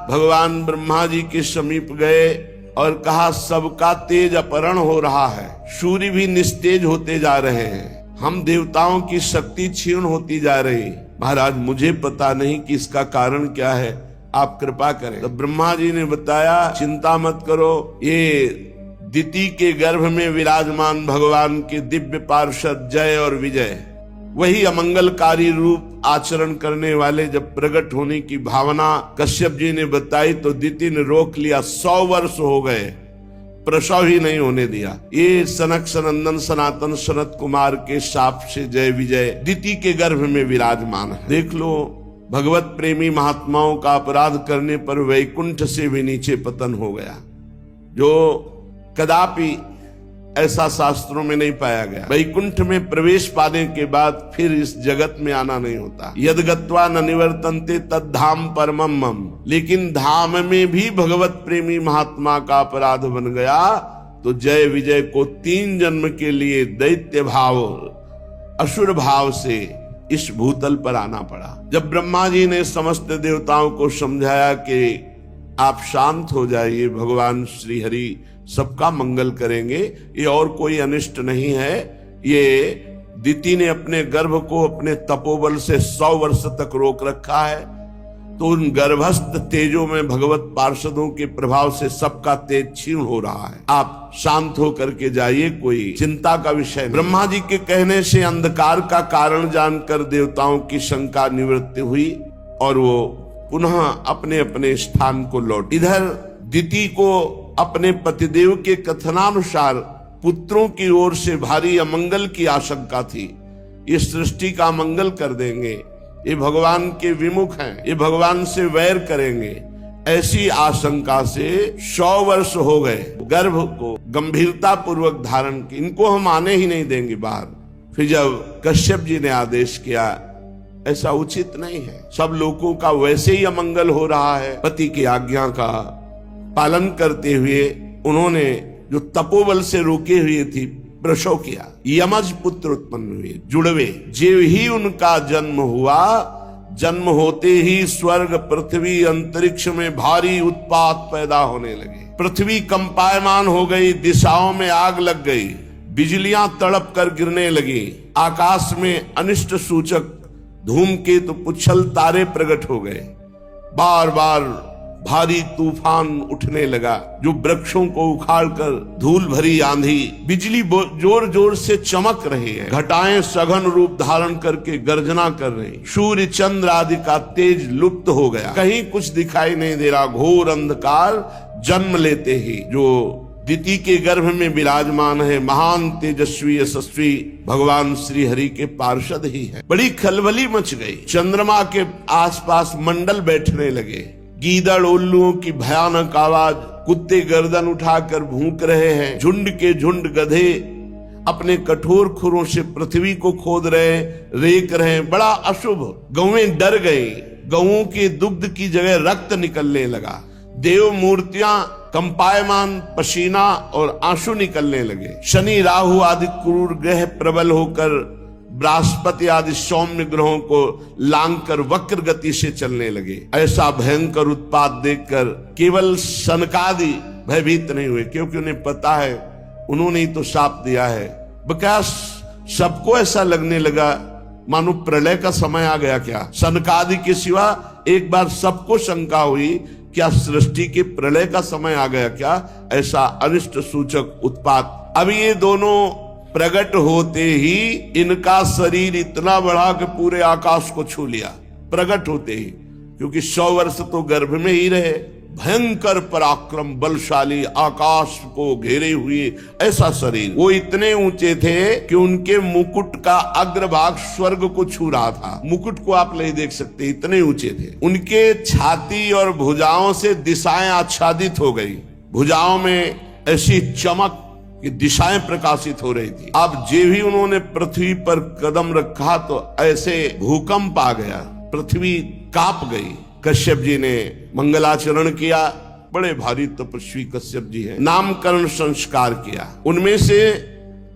भगवान ब्रह्मा जी के समीप गए और कहा, सबका तेज अपहरण हो रहा है, सूर्य भी निस्तेज होते जा रहे हैं, हम देवताओं की शक्ति क्षीण होती जा रही। महाराज मुझे पता नहीं कि इसका कारण क्या है, आप कृपा करें। तो ब्रह्मा जी ने बताया, चिंता मत करो, ये दिति के गर्भ में विराजमान भगवान के दिव्य पार्षद जय और विजय, वही अमंगलकारी रूप आचरण करने वाले जब प्रकट होने की भावना कश्यप जी ने बताई तो दिति ने रोक लिया। 100 वर्ष हो गए, प्रसव ही नहीं होने दिया। ये सनक सनंदन सनातन सनत कुमार के शाप से जय विजय दिति के गर्भ में विराजमान है। देख लो, भगवत प्रेमी महात्माओं का अपराध करने पर वैकुंठ से भी नीचे पतन हो गया, जो कदापि ऐसा शास्त्रों में नहीं पाया गया। वैकुंठ में प्रवेश पाने के बाद फिर इस जगत में आना नहीं होता। यद गत्वा न निवर्तन्ते तद धाम परमम मम। लेकिन धाम में भी भगवत प्रेमी महात्मा का अपराध बन गया तो जय विजय को 3 जन्म के लिए दैत्य भाव असुर भाव से इस भूतल पर आना पड़ा। जब ब्रह्मा जी ने समस्त देवताओं को समझाया कि आप शांत हो जाइए, भगवान श्री हरि सबका मंगल करेंगे, ये और कोई अनिष्ट नहीं है, ये दिति ने अपने गर्भ को अपने तपोबल से 100 वर्ष तक रोक रखा है, तो उन गर्भस्थ तेजों में भगवत पार्षदों के प्रभाव से सबका तेज क्षीण हो रहा है। आप शांत होकर के जाइए, कोई चिंता का विषय नहीं। ब्रह्मा जी के कहने से अंधकार का कारण जानकर देवताओं की शंका निवृत्ति हुई और वो पुनः अपने अपने स्थान को लौट। इधर दिति को अपने पतिदेव के कथनानुसार पुत्रों की ओर से भारी अमंगल की आशंका थी। ये सृष्टि का मंगल कर देंगे, ये भगवान के विमुख हैं, ये भगवान से वैर करेंगे, ऐसी आशंका से 100 वर्ष हो गए। गर्भ को गंभीरता पूर्वक धारण की, इनको हम आने ही नहीं देंगे बाहर। फिर जब कश्यप जी ने आदेश किया, ऐसा उचित नहीं है, सब लोगों का वैसे ही अमंगल हो रहा है, पति की आज्ञा का पालन करते हुए उन्होंने जो तपोबल से रोके हुए थी प्रसव किया। यमज पुत्र उत्पन्न हुए, जुड़वे। जेव ही उनका जन्म हुआ, जन्म होते ही स्वर्ग पृथ्वी अंतरिक्ष में भारी उत्पात पैदा होने लगे। पृथ्वी कंपायमान हो गई, दिशाओं में आग लग गई, बिजलियां तड़प कर गिरने लगी, आकाश में अनिष्ट सूचक धूमकेतु पुच्छल तारे प्रकट हो गए, बार बार भारी तूफान उठने लगा जो वृक्षों को उखाड़कर धूल भरी आंधी, बिजली जोर जोर से चमक रही है, घटाएं सघन रूप धारण करके गर्जना कर रही, सूर्य चंद्र आदि का तेज लुप्त हो गया, कहीं कुछ दिखाई नहीं दे रहा। घोर अंधकार जन्म लेते ही जो दिति के गर्भ में विराजमान है, महान तेजस्वी यशस्वी भगवान श्री हरि के पार्षद ही है। बड़ी खलबली मच गई, चंद्रमा के आसपास मंडल बैठने लगे, गीदड़ उल्लुओं की भयानक आवाज, कुत्ते गर्दन उठाकर भूंक रहे हैं, झुंड के झुंड गधे अपने कठोर खुरों से पृथ्वी को खोद रहे, रेक रहे, बड़ा अशुभ। गौएं डर गई, गौओं के दुग्ध की जगह रक्त निकलने लगा, देव मूर्तियां कंपायमान पसीना और आंसू निकलने लगे। शनि राहु आदि क्रूर ग्रह प्रबल होकर बृहस्पति आदि सौम्य ग्रहों को लांघकर वक्र गति से चलने लगे। ऐसा भयंकर उत्पात देखकर केवल सनकादि भयभीत नहीं हुए, क्योंकि उन्हें पता है उन्होंने ही तो शाप दिया है। बकास सबको ऐसा लगने लगा मानो प्रलय का समय आ गया क्या। सनकादि के सिवा एक बार सबको शंका हुई, क्या सृष्टि के प्रलय का समय आ गया क्या, ऐसा अनिष्ट सूचक उत्पात। अब ये दोनों प्रकट होते ही इनका शरीर इतना बढ़ा कि पूरे आकाश को छू लिया, प्रकट होते ही, क्योंकि 100 वर्ष तो गर्भ में ही रहे। भयंकर पराक्रम, बलशाली, आकाश को घेरे हुए ऐसा शरीर। वो इतने ऊंचे थे कि उनके मुकुट का अग्रभाग स्वर्ग को छू रहा था। मुकुट को आप नहीं देख सकते, इतने ऊंचे थे। उनके छाती और भुजाओं से दिशाएं आच्छादित हो गई, भुजाओं में ऐसी चमक कि दिशाएं प्रकाशित हो रही थी। अब जे भी उन्होंने पृथ्वी पर कदम रखा तो ऐसे भूकंप आ गया, पृथ्वी कांप गई। कश्यप जी ने मंगलाचरण किया, बड़े भारी तपस्वी कश्यप जी हैं। नामकरण संस्कार किया। उनमें से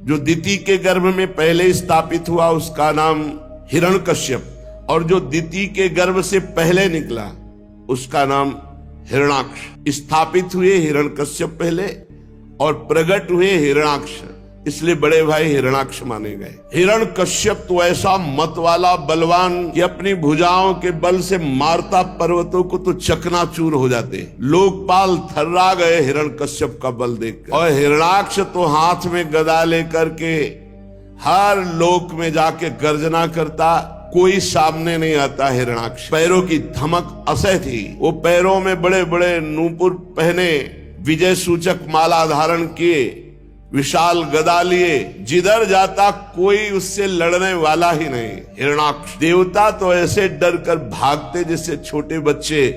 जो दिति के गर्भ में पहले स्थापित हुआ उसका नाम हिरण्यकश्यप, और जो दिति के गर्भ से पहले निकला उसका नाम हिरणाक्ष। स्थापित हुए हिरण्यकश्यप पहले और प्रकट हुए हिरणाक्ष, इसलिए बड़े भाई हिरणाक्ष माने गए। हिरण्यकश्यप तो ऐसा मत वाला बलवान कि अपनी भुजाओं के बल से मारता पर्वतों को तो चकनाचूर हो जाते। लोकपाल थर्रा गए हिरण्यकश्यप का बल देखकर। और हिरणाक्ष तो हाथ में गदा लेकर के हर लोक में जाके गर्जना करता, कोई सामने नहीं आता। हिरणाक्ष पैरों की धमक असह थी। वो पैरों में बड़े बड़े नूपुर पहने, विजय सूचक माला धारण किए, विशाल गदा लिए, जिधर जाता कोई उससे लड़ने वाला ही नहीं। हिरणाक्ष देवता तो ऐसे डर कर भागते जैसे छोटे बच्चे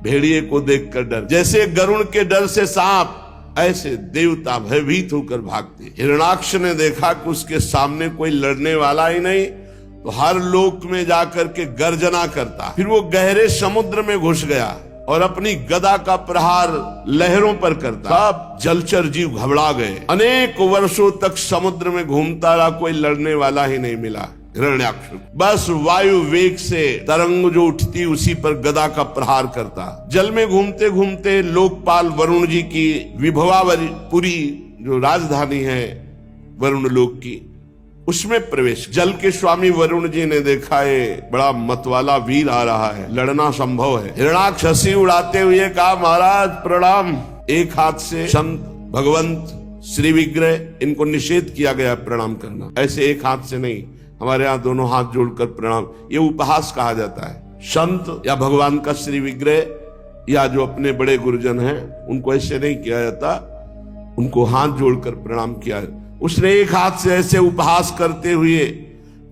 भेड़िए को देखकर डर, जैसे गरुड़ के डर से सांप, ऐसे देवता भयभीत होकर भागते। हिरणाक्ष ने देखा कि उसके सामने कोई लड़ने वाला ही नहीं, तो हर लोक में जाकर के गर्जना करता। फिर वो गहरे समुद्र में घुस गया और अपनी गदा का प्रहार लहरों पर करता। सब जलचर जीव घबरा गए। अनेक वर्षों तक समुद्र में घूमता रहा, कोई लड़ने वाला ही नहीं मिला। हिरण्याक्ष बस वायु वेग से तरंग जो उठती उसी पर गदा का प्रहार करता। जल में घूमते घूमते लोकपाल वरुण जी की विभवापुरी जो राजधानी है वरुण लोक की, उसमें प्रवेश। जल के स्वामी वरुण जी ने देखा है बड़ा मतवाला वीर आ रहा है, लड़ना संभव है। हिरणाक्ष हंसी उड़ाते हुए कहा, महाराज प्रणाम। एक हाथ से संत, भगवंत, श्री विग्रह, इनको निषेध किया गया प्रणाम करना। ऐसे एक हाथ से नहीं, हमारे यहाँ दोनों हाथ जोड़कर प्रणाम, ये उपहास कहा जाता है। संत या भगवान का श्री विग्रह या जो अपने बड़े गुरुजन हैं उनको ऐसे नहीं किया जाता, उनको हाथ जोड़कर प्रणाम किया। उसने एक हाथ से ऐसे उपहास करते हुए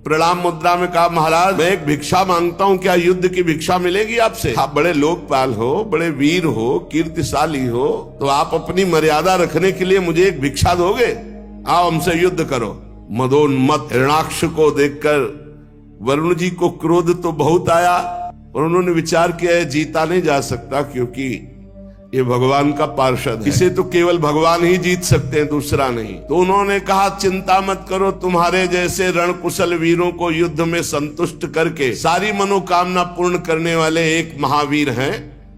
प्रणाम मुद्रा में कहा, महाराज मैं एक भिक्षा मांगता हूं, क्या युद्ध की भिक्षा मिलेगी आपसे? आप बड़े लोकपाल हो, बड़े वीर हो, कीर्तिशाली हो, तो आप अपनी मर्यादा रखने के लिए मुझे एक भिक्षा दोगे? आओ हमसे युद्ध करो। मदोन्मत हिरणाक्ष को देखकर वरुण जी को क्रोध तो बहुत आया, और उन्होंने विचार किया जीता नहीं जा सकता क्योंकि ये भगवान का पार्षद है, इसे तो केवल भगवान ही जीत सकते हैं, दूसरा नहीं। तो उन्होंने कहा, चिंता मत करो, तुम्हारे जैसे रणकुशल वीरों को युद्ध में संतुष्ट करके सारी मनोकामना पूर्ण करने वाले एक महावीर हैं।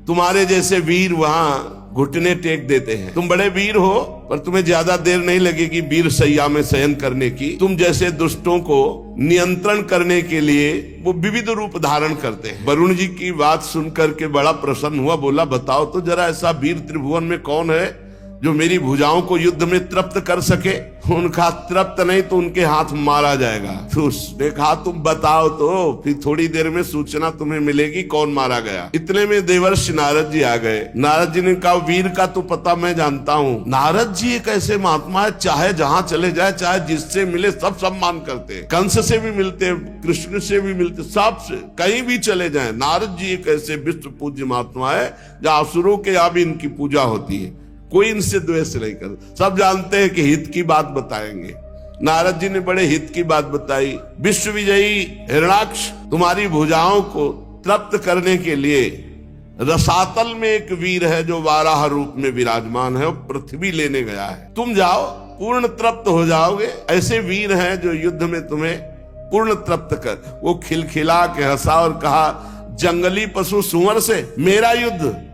तुम्हारे जैसे वीर वहां घुटने टेक देते हैं। तुम बड़े वीर हो, पर तुम्हें ज्यादा देर नहीं लगेगी वीर सैया में शयन करने की। तुम जैसे दुष्टों को नियंत्रण करने के लिए वो विविध रूप धारण करते हैं। वरुण जी की बात सुनकर के बड़ा प्रसन्न हुआ, बोला, बताओ तो जरा ऐसा वीर त्रिभुवन में कौन है जो मेरी भुजाओं को युद्ध में तृप्त कर सके? उनका तृप्त नहीं तो उनके हाथ मारा जाएगा। तो उसने कहा, तुम बताओ तो, फिर थोड़ी देर में सूचना तुम्हें मिलेगी कौन मारा गया। इतने में देवर्षि नारद जी आ गए। नारद जी ने कहा, वीर का तो पता मैं जानता हूँ। नारद जी एक ऐसे महात्मा है, चाहे जहाँ चले जाए, चाहे जिससे मिले सब सम्मान करते हैं। कंस से भी मिलते, कृष्ण से भी मिलते, सबसे कहीं भी चले जाए। नारद जी एक ऐसे विश्व पूज्य महात्मा है जहाँ असुरों के यहाँ भी इनकी पूजा होती है, कोई इनसे द्वेष नहीं करता। सब जानते हैं कि हित की बात बताएंगे। नारद जी ने बड़े हित की बात बताई। विश्व विजयी हिरणाक्ष, तुम्हारी भुजाओं को तृप्त करने के लिए रसातल में एक वीर है जो वाराह रूप में विराजमान है और पृथ्वी लेने गया है। तुम जाओ, पूर्ण तृप्त हो जाओगे। ऐसे वीर हैं जो युद्ध में तुम्हें पूर्ण तृप्त कर। वो खिलखिला के हंसा और कहा, जंगली पशु सुअर से मेरा युद्ध?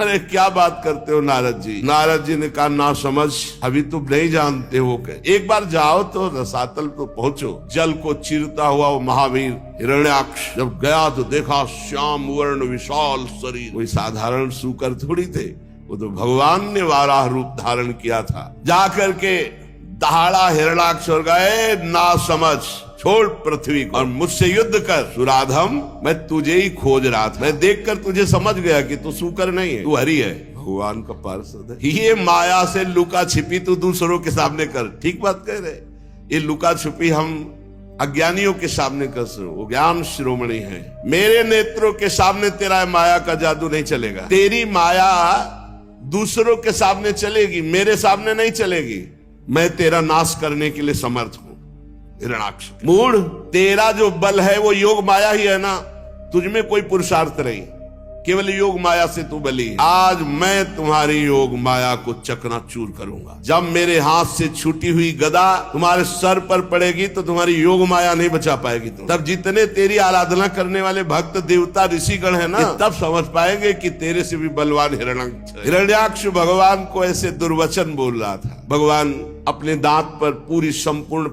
अरे क्या बात करते हो नारद जी। नारद जी ने कहा, ना समझ, अभी तुम नहीं जानते हो। एक बार जाओ तो रसातल तो पहुंचो। जल को चीरता हुआ वो महावीर हिरण्याक्ष जब गया तो देखा श्याम वर्ण विशाल शरीर, कोई साधारण सूकर थोड़ी थे, वो तो भगवान ने वाराह रूप धारण किया था। जाकर के दहाड़ा हिरण्याक्ष और गए, ना समझ, छोड़ पृथ्वी को और मुझसे युद्ध कर। सुराधम, मैं तुझे ही खोज रहा था। मैं देखकर तुझे समझ गया कि तू सूकर नहीं है, तू हरि है, भगवान का पार्षद है। ये माया से लुका छिपी तू दूसरों के सामने कर। ठीक बात कह रहे। ये लुका छुपी हम अज्ञानियों के सामने कर सो, वो ज्ञान शिरोमणि है। मेरे नेत्रों के सामने तेरा माया का जादू नहीं चलेगा। तेरी माया दूसरों के सामने चलेगी, मेरे सामने नहीं चलेगी। मैं तेरा नाश करने के लिए समर्थ हूं। हिरणाक्ष, मूढ़, तेरा जो बल है वो योग माया ही है ना, तुझमें कोई पुरुषार्थ नहीं। केवल योग माया से तू बली है। आज मैं तुम्हारी योग माया को चकनाचूर करूंगा। जब मेरे हाथ से छूटी हुई गदा तुम्हारे सर पर पड़ेगी तो तुम्हारी योग माया नहीं बचा पाएगी। तब जितने तेरी आराधना करने वाले भक्त देवता ऋषिगण है ना, तब समझ पाएंगे कि तेरे से भी बलवान हिरण्याक्ष है। हिरण्याक्ष भगवान को ऐसे दुर्वचन बोल रहा था। भगवान अपने दांत पर पूरी संपूर्ण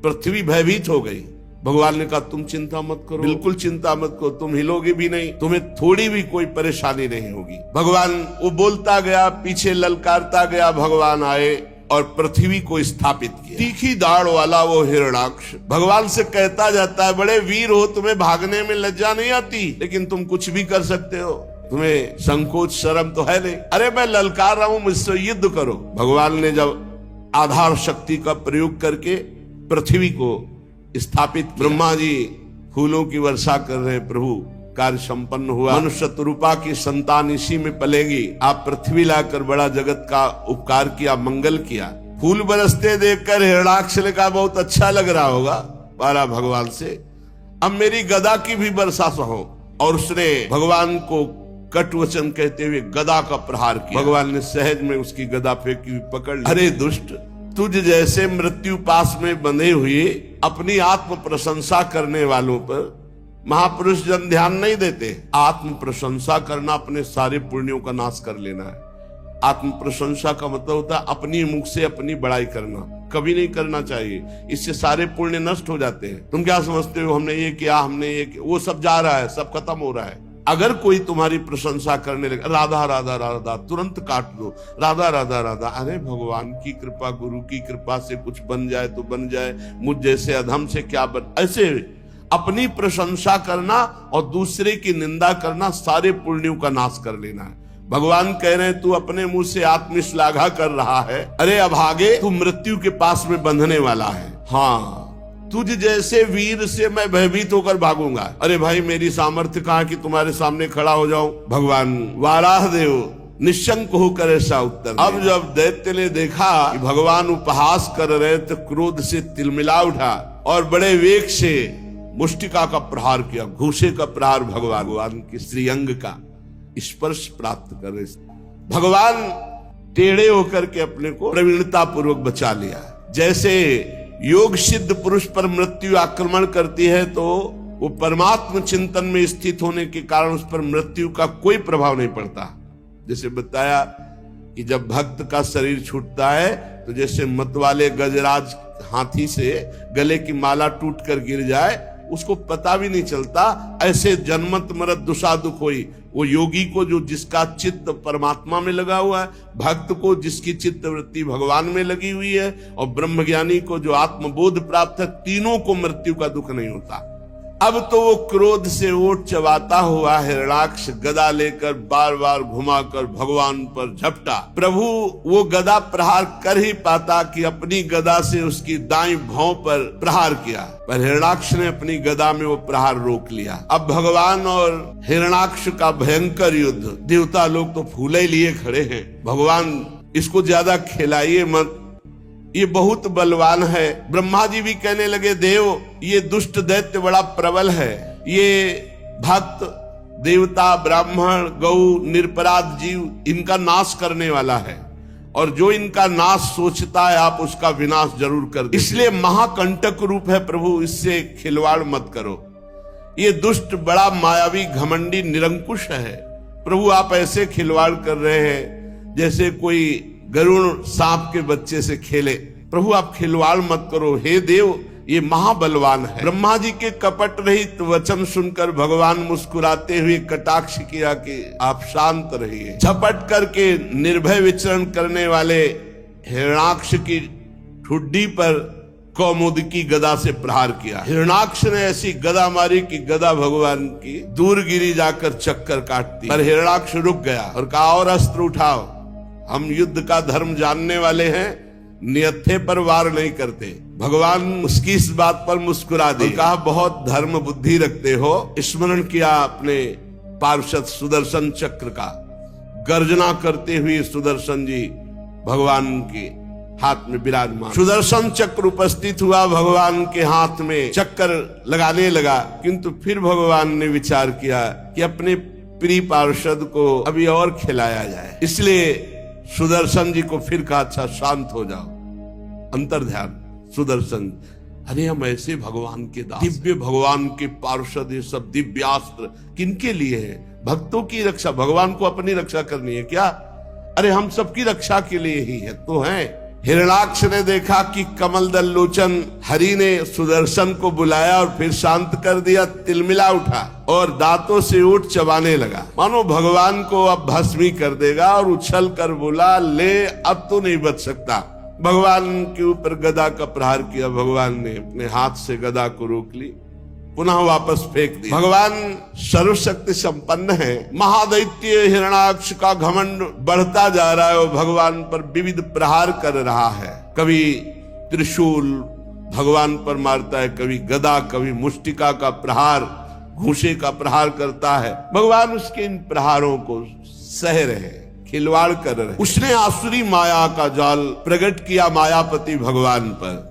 पृथ्वी भयभीत हो गई। भगवान ने कहा तुम चिंता मत करो, बिल्कुल चिंता मत करो, तुम हिलोगे भी नहीं, तुम्हें थोड़ी भी कोई परेशानी नहीं होगी। भगवान वो बोलता गया, पीछे ललकारता गया। भगवान आए और पृथ्वी को स्थापित किया। तीखी दाढ़ वाला वो हिरण्याक्ष भगवान से कहता जाता है, बड़े वीर हो, तुम्हें भागने में लज्जा नहीं आती, लेकिन तुम कुछ भी कर सकते हो, तुम्हें संकोच शर्म तो है नहीं। अरे मैं ललकार रहा हूं, मुझसे युद्ध करो। भगवान ने जब आधार शक्ति का प्रयोग करके पृथ्वी को स्थापित, ब्रह्मा जी फूलों की वर्षा कर रहे हैं, प्रभु कार्य संपन्न हुआ। मनुष्य रूपा की संतान इसी में पलेगी। आप पृथ्वी लाकर बड़ा जगत का उपकार किया, मंगल किया। फूल बरसते देखकर हिरण्याक्ष ने कहा बहुत अच्छा लग रहा होगा, पारा भगवान से, अब मेरी गदा की भी वर्षा सहो। और उसने भगवान को कट वचन कहते हुए गदा का प्रहार किया। भगवान ने सहज में उसकी गदा फेंकी हुई पकड़ ली। अरे दुष्ट, तुझ जैसे मृत्यु पास में बंधे हुए अपनी आत्म प्रशंसा करने वालों पर महापुरुष जन ध्यान नहीं देते। आत्म प्रशंसा करना अपने सारे पुण्यों का नाश कर लेना है। आत्म प्रशंसा का मतलब होता है अपनी मुख से अपनी बड़ाई करना, कभी नहीं करना चाहिए। इससे सारे पुण्य नष्ट हो जाते हैं। तुम क्या समझते हो हमने ये किया, हमने ये किया, वो सब जा रहा है, सब खत्म हो रहा है। अगर कोई तुम्हारी प्रशंसा करने लगे, राधा राधा राधा, तुरंत काट दो, राधा राधा राधा। अरे भगवान की कृपा, गुरु की कृपा से कुछ बन जाए तो बन जाए, मुझ जैसे अधम से क्या बन। ऐसे अपनी प्रशंसा करना और दूसरे की निंदा करना सारे पुण्यों का नाश कर लेना है। भगवान कह रहे हैं तू अपने मुंह से आत्मश्लाघा कर रहा है, अरे अभागे तू मृत्यु के पास में बंधने वाला है। हाँ, तुझ जैसे वीर से मैं भयभीत होकर भागूंगा। अरे भाई मेरी सामर्थ्य कहाँ कि तुम्हारे सामने खड़ा हो जाऊं। भगवान वाराह देव निशंक होकर ऐसा उत्तर। अब जब दैत्य ने देखा कि भगवान उपहास कर रहे तो क्रोध से तिलमिला उठा और बड़े वेग से मुष्टिका का प्रहार किया, घूसे का प्रहार। भगवान की श्रीअंग का स्पर्श प्राप्त कर रहे। भगवान टेढ़े होकर के अपने को प्रवीणता पूर्वक बचा लिया। जैसे योग सिद्ध पुरुष पर मृत्यु आक्रमण करती है तो वो परमात्म चिंतन में स्थित होने के कारण उस पर मृत्यु का कोई प्रभाव नहीं पड़ता। जैसे बताया कि जब भक्त का शरीर छूटता है तो जैसे मतवाले गजराज हाथी से गले की माला टूट कर गिर जाए, उसको पता भी नहीं चलता। ऐसे जन्मत मरत दुषा दुख होई। वो योगी को जो जिसका चित्त परमात्मा में लगा हुआ है, भक्त को जिसकी चित्त वृत्ति भगवान में लगी हुई है, और ब्रह्मज्ञानी को जो आत्मबोध प्राप्त है, तीनों को मृत्यु का दुख नहीं होता। अब तो वो क्रोध से ओट चबाता हुआ हिरण्याक्ष गदा लेकर बार बार घुमाकर भगवान पर झपटा। प्रभु वो गदा प्रहार कर ही पाता कि अपनी गदा से उसकी दाईं भौं पर प्रहार किया, पर हिरण्याक्ष ने अपनी गदा में वो प्रहार रोक लिया। अब भगवान और हिरण्याक्ष का भयंकर युद्ध। देवता लोग तो फूले लिए खड़े हैं। भगवान इसको ज्यादा खिलाइए मत, ये बहुत बलवान है। ब्रह्मा जी भी कहने लगे देव ये दुष्ट दैत्य बड़ा प्रबल है, ये भक्त देवता ब्राह्मण गौ निरपराध जीव इनका नाश करने वाला है, और जो इनका नाश सोचता है आप उसका विनाश जरूर कर दो। इसलिए महाकंटक रूप है प्रभु, इससे खिलवाड़ मत करो। ये दुष्ट बड़ा मायावी घमंडी निरंकुश है। प्रभु आप ऐसे खिलवाड़ कर रहे हैं जैसे कोई गरुड़ सांप के बच्चे से खेले। प्रभु आप खिलवाड़ मत करो, हे देव ये महाबलवान है। ब्रह्मा जी के कपट रहित वचन सुनकर भगवान मुस्कुराते हुए कटाक्ष किया कि आप शांत रहिए। झपट करके निर्भय विचरण करने वाले हिरण्याक्ष की ठुड्डी पर कौमुदकी गदा से प्रहार किया। हिरण्याक्ष ने ऐसी गदा मारी कि गदा भगवान की दूर गिरी जाकर चक्कर काटती, पर हिरण्याक्ष रुक गया और कहा और अस्त्र उठाओ, हम युद्ध का धर्म जानने वाले हैं, नियत्थे पर वार नहीं करते। भगवान उसकी इस बात पर मुस्कुरा दी, कहा बहुत धर्म बुद्धि रखते हो। स्मरण किया अपने पार्षद सुदर्शन चक्र का। गर्जना करते हुए सुदर्शन जी भगवान के हाथ में विराजमान। सुदर्शन चक्र उपस्थित हुआ भगवान के हाथ में, चक्कर लगाने लगा, किंतु फिर भगवान ने विचार किया कि अपने प्रिय पार्षद को अभी और खिलाया जाए। इसलिए सुदर्शन जी को फिर कहा, अच्छा शांत हो जाओ, अंतर ध्यान। सुदर्शन, अरे हम ऐसे भगवान के दास, दिव्य भगवान के पार्षद, ये सब दिव्यास्त्र किनके लिए है? भक्तों की रक्षा, भगवान को अपनी रक्षा करनी है क्या? अरे हम सबकी रक्षा के लिए ही है तो है। हिरणाक्ष ने देखा कि कमल दल लोचन हरि ने सुदर्शन को बुलाया और फिर शांत कर दिया, तिलमिला उठा और दांतों से ऊँट चबाने लगा, मानो भगवान को अब भस्मी कर देगा, और उछल कर बोला, ले अब तो नहीं बच सकता। भगवान के ऊपर गदा का प्रहार किया। भगवान ने अपने हाथ से गदा को रोक ली, पुनः वापस फेंक दी। भगवान सर्वशक्ति संपन्न है। महादैत्य हिरणाक्ष का घमंड बढ़ता जा रहा है और भगवान पर विविध प्रहार कर रहा है। कभी त्रिशूल भगवान पर मारता है, कभी गदा, कभी मुष्टिका का प्रहार, घूंसे का प्रहार करता है। भगवान उसके इन प्रहारों को सह रहे, खिलवाड़ कर रहे। उसने आसुरी माया का जाल प्रकट किया मायापति भगवान पर।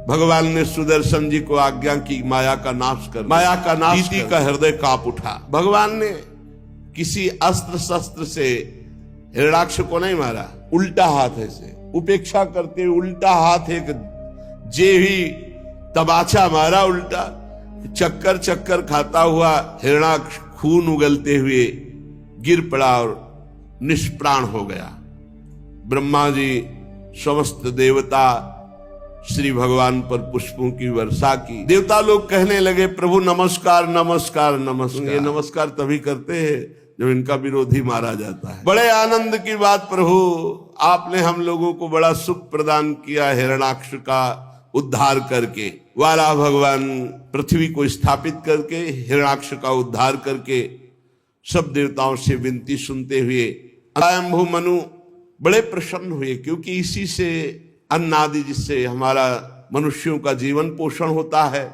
भगवान ने सुदर्शन जी को आज्ञा की माया का नाश कर। माया का नाश का हृदय कांप उठा। भगवान ने किसी अस्त्र शस्त्र से हिरणाक्ष को नहीं मारा, उल्टा हाथ ऐसे उपेक्षा करते हुए उल्टा हाथ एक जेवी तबाचा मारा, उल्टा चक्कर चक्कर खाता हुआ हिरणाक्ष खून उगलते हुए गिर पड़ा और निष्प्राण हो गया। ब्रह्मा जी, समस्त देवता श्री भगवान पर पुष्पों की वर्षा की। देवता लोग कहने लगे, प्रभु नमस्कार नमस्कार नमस्कार। ये नमस्कार तभी करते हैं जब इनका विरोधी मारा जाता है। बड़े आनंद की बात प्रभु, आपने हम लोगों को बड़ा सुख प्रदान किया हिरणाक्ष का उद्धार करके। वाला भगवान पृथ्वी को स्थापित करके, हिरणाक्ष का उद्धार करके सब देवताओं से विनती सुनते हुए स्वयंभू मनु बड़े प्रसन्न हुए, क्योंकि इसी से अन्न आदि, जिससे हमारा मनुष्यों का जीवन पोषण होता है।